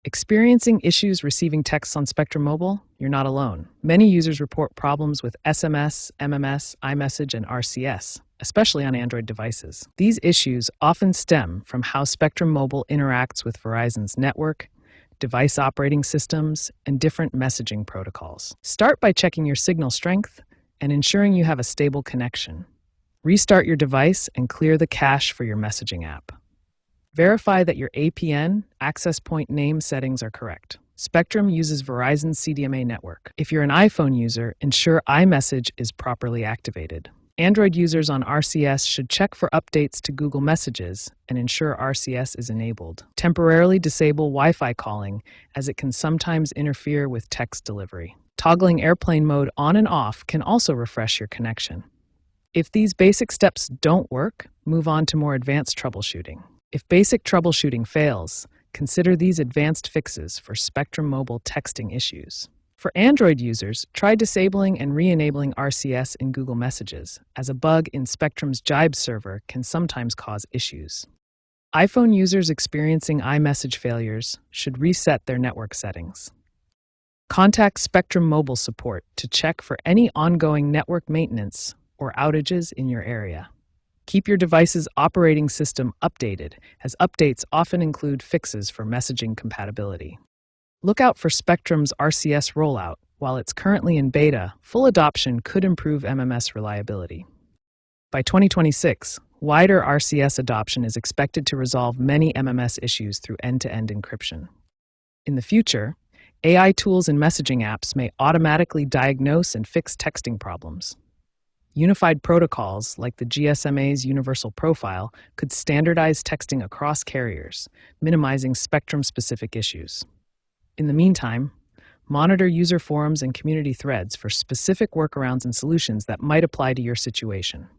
Experiencing issues receiving texts on Spectrum Mobile? You're not alone. Many users report problems with SMS, MMS, iMessage, and RCS, especially on Android devices. These issues often stem from how Spectrum Mobile interacts with Verizon's network, device operating systems, and different messaging protocols. Start by checking your signal strength and ensuring you have a stable connection. Restart your device and clear the cache for your messaging app. Verify that your APN access point name settings are correct. Spectrum uses Verizon's CDMA network. If you're an iPhone user, ensure iMessage is properly activated. Android users on RCS should check for updates to Google Messages and ensure RCS is enabled. Temporarily disable Wi-Fi calling, as it can sometimes interfere with text delivery. Toggling airplane mode on and off can also refresh your connection. If these basic steps don't work, move on to more advanced troubleshooting. If basic troubleshooting fails, consider these advanced fixes for Spectrum Mobile texting issues. For Android users, try disabling and re-enabling RCS in Google Messages, as a bug in Spectrum's Jibe server can sometimes cause issues. iPhone users experiencing iMessage failures should reset their network settings. Contact Spectrum Mobile support to check for any ongoing network maintenance or outages in your area. Keep your device's operating system updated, as updates often include fixes for messaging compatibility. Look out for Spectrum's RCS rollout. While it's currently in beta, full adoption could improve MMS reliability. By 2026, wider RCS adoption is expected to resolve many MMS issues through end-to-end encryption. In the future, AI tools and messaging apps may automatically diagnose and fix texting problems. Unified protocols like the GSMA's Universal Profile could standardize texting across carriers, minimizing Spectrum-specific issues. In the meantime, monitor user forums and community threads for specific workarounds and solutions that might apply to your situation.